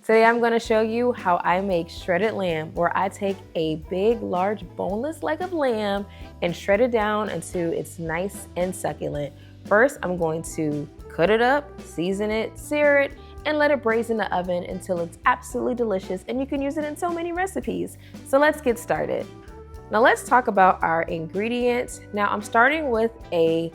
Today I'm going to show you how I make shredded lamb, where I take a big, large, boneless leg of lamb and shred it down until it's nice and succulent. First, I'm going to cut it up, season it, sear it, and let it braise in the oven until it's absolutely delicious, and you can use it in so many recipes. So let's get started. Now let's talk about our ingredients. Now I'm starting with a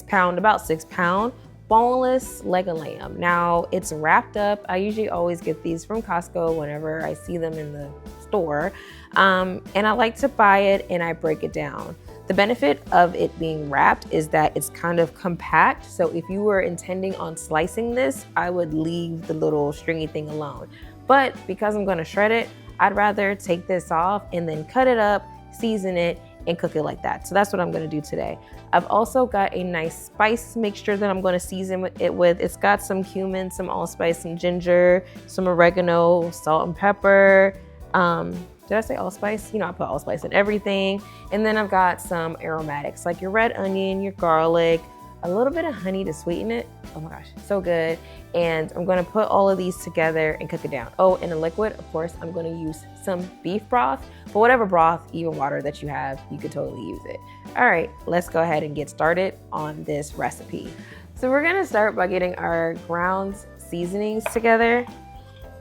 about 6 pound boneless leg of lamb. Now it's wrapped up. I usually always get these from Costco whenever I see them in the store. And I like to buy it and I break it down. The benefit of it being wrapped is that it's kind of compact. So if you were intending on slicing this, I would leave the little stringy thing alone. But because I'm gonna shred it, I'd rather take this off and then cut it up, season it, and cook it like that. So that's what I'm gonna do today. I've also got a nice spice mixture that I'm gonna season it with. It's got some cumin, some allspice, some ginger, some oregano, salt and pepper. Did I say allspice? You know, I put allspice in everything. And then I've got some aromatics like your red onion, your garlic, a little bit of honey to sweeten it. Oh my gosh, so good. And I'm gonna put all of these together and cook it down. Oh, and a liquid, of course, I'm gonna use some beef broth, but whatever broth, even water that you have, you could totally use it. All right, let's go ahead and get started on this recipe. So we're gonna start by getting our ground seasonings together.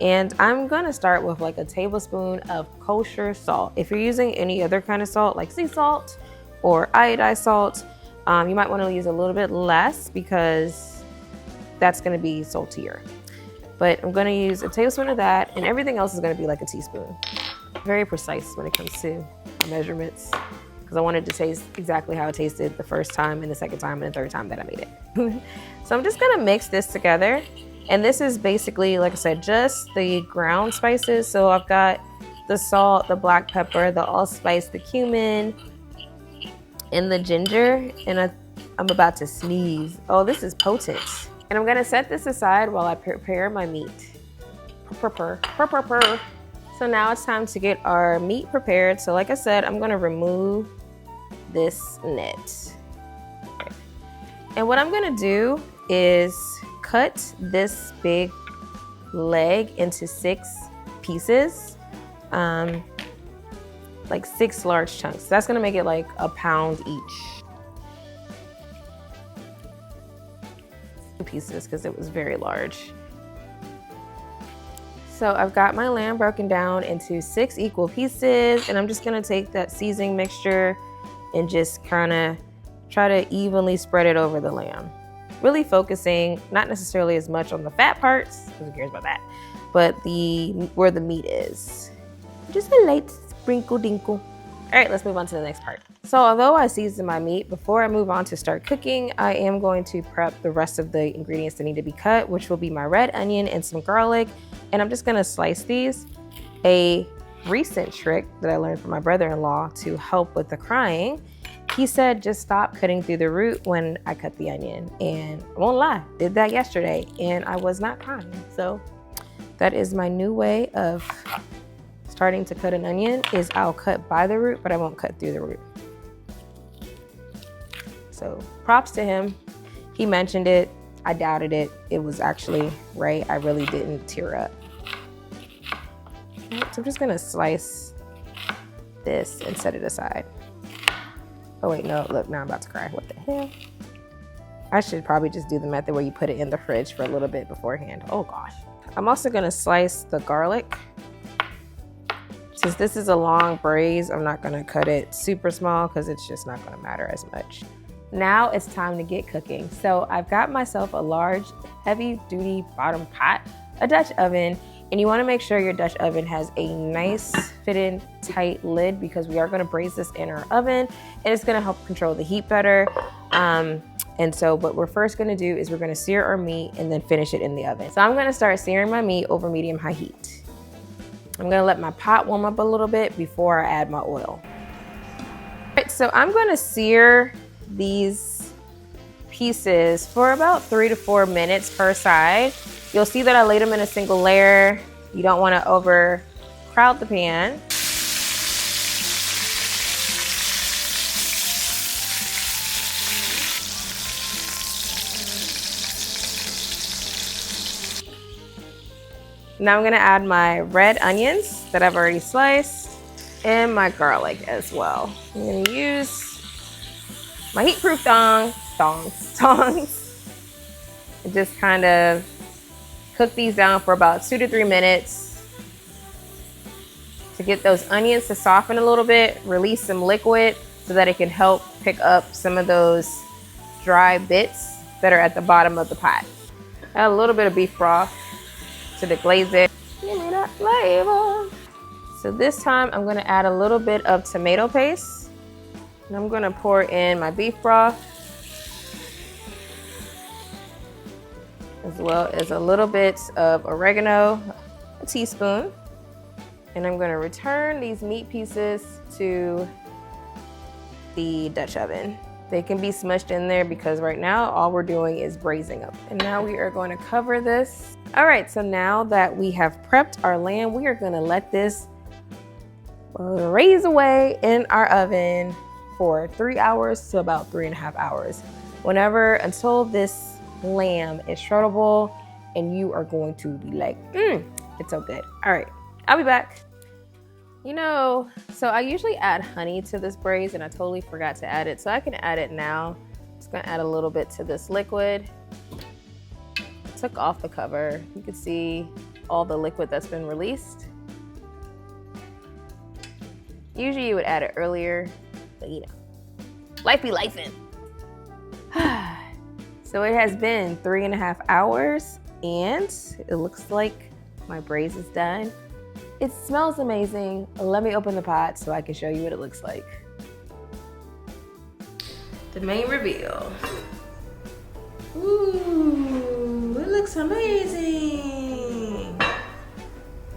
And I'm gonna start with like a tablespoon of kosher salt. If you're using any other kind of salt, like sea salt or iodized salt, you might want to use a little bit less because that's going to be saltier. But I'm going to use a tablespoon of that, and everything else is going to be like a teaspoon. Very precise when it comes to measurements, because I wanted to taste exactly how it tasted the first time and the second time and the third time that I made it. So I'm just going to mix this together. And this is basically, like I said, just the ground spices. So I've got the salt, the black pepper, the allspice, the cumin, and the ginger, and I'm about to sneeze. Oh, this is potent. And I'm gonna set this aside while I prepare my meat. So now it's time to get our meat prepared. So like I said, I'm gonna remove this net. Okay. And what I'm gonna do is cut this big leg into 6 pieces. Like 6 large chunks. That's gonna make it like a pound each. Pieces because it was very large. So I've got my lamb broken down into 6 equal pieces, and I'm just gonna take that seasoning mixture and just kind of try to evenly spread it over the lamb. Really focusing not necessarily as much on the fat parts, because who cares about that, but where the meat is. Just a light sprinkle dinkle. All right, let's move on to the next part. So although I season my meat, before I move on to start cooking, I am going to prep the rest of the ingredients that need to be cut, which will be my red onion and some garlic. And I'm just gonna slice these. A recent trick that I learned from my brother-in-law to help with the crying, he said, just stop cutting through the root when I cut the onion. And I won't lie, did that yesterday and I was not crying. So that is my new way of starting to cut an onion, is I'll cut by the root, but I won't cut through the root. So props to him. He mentioned it. I doubted it. It was actually right. I really didn't tear up. So I'm just gonna slice this and set it aside. Oh wait, no, look, now I'm about to cry. What the hell? I should probably just do the method where you put it in the fridge for a little bit beforehand. Oh gosh. I'm also gonna slice the garlic. Since this is a long braise, I'm not gonna cut it super small because it's just not gonna matter as much. Now it's time to get cooking. So I've got myself a large, heavy duty bottom pot, a Dutch oven, and you wanna make sure your Dutch oven has a nice fitted tight lid because we are gonna braise this in our oven and it's gonna help control the heat better. And so what we're first gonna do is we're gonna sear our meat and then finish it in the oven. So I'm gonna start searing my meat over medium-high heat. I'm gonna let my pot warm up a little bit before I add my oil. All right, so I'm gonna sear these pieces for about 3 to 4 minutes per side. You'll see that I laid them in a single layer. You don't wanna overcrowd the pan. Now I'm gonna add my red onions that I've already sliced and my garlic as well. I'm gonna use my heat-proof tongs, and just kind of cook these down for about 2 to 3 minutes to get those onions to soften a little bit, release some liquid so that it can help pick up some of those dry bits that are at the bottom of the pot. Add a little bit of beef broth to deglaze it. Give me that flavor. So this time I'm gonna add a little bit of tomato paste. And I'm gonna pour in my beef broth, as well as a little bit of oregano, a teaspoon. And I'm gonna return these meat pieces to the Dutch oven. They can be smushed in there because right now all we're doing is braising up. And now we are going to cover this. All right, so now that we have prepped our lamb, we are gonna let this braise away in our oven for 3 hours to about 3.5 hours. Until this lamb is shreddable and you are going to be like, it's so good. All right, I'll be back. You know, so I usually add honey to this braise and I totally forgot to add it. So I can add it now. Just gonna add a little bit to this liquid. Took off the cover. You can see all the liquid that's been released. Usually you would add it earlier, but you know, life be lifing. So it has been 3.5 hours and it looks like my braise is done. It smells amazing. Let me open the pot so I can show you what it looks like. The main reveal. Ooh, it looks amazing.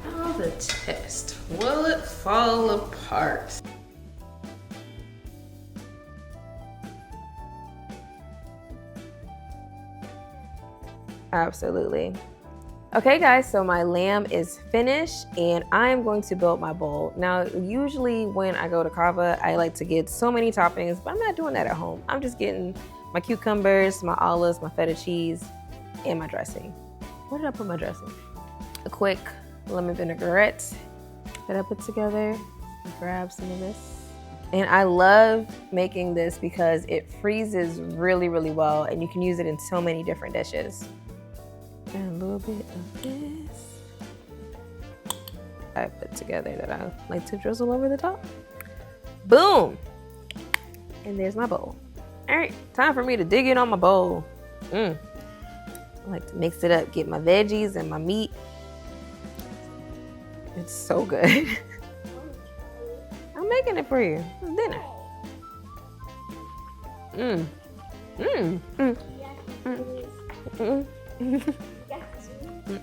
Now the test. Will it fall apart? Absolutely. Okay guys, so my lamb is finished and I'm going to build my bowl. Now, usually when I go to Kava, I like to get so many toppings, but I'm not doing that at home. I'm just getting my cucumbers, my olives, my feta cheese, and my dressing. Where did I put my dressing? A quick lemon vinaigrette that I put together. Grab some of this. And I love making this because it freezes really, really well and you can use it in so many different dishes. And a little bit of this I put together that I like to drizzle over the top. Boom! And there's my bowl. All right, time for me to dig in on my bowl. I like to mix it up, get my veggies and my meat. It's so good. I'm making it for you. It's dinner.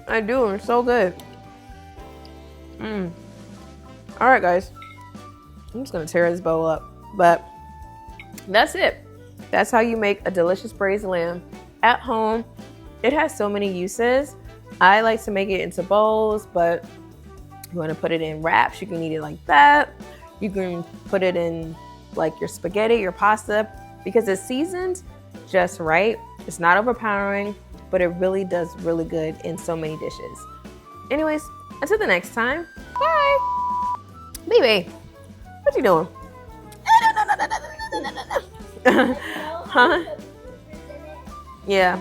I do, it's so good. All right, guys. I'm just gonna tear this bowl up, but that's it. That's how you make a delicious braised lamb at home. It has so many uses. I like to make it into bowls, but you wanna put it in wraps, you can eat it like that. You can put it in like your spaghetti, your pasta, because it's seasoned just right. It's not overpowering, but it really does really good in so many dishes. Anyways, until the next time, bye. Baby, what you doing? Huh? Yeah.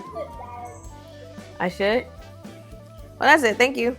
I should? Well, that's it. Thank you.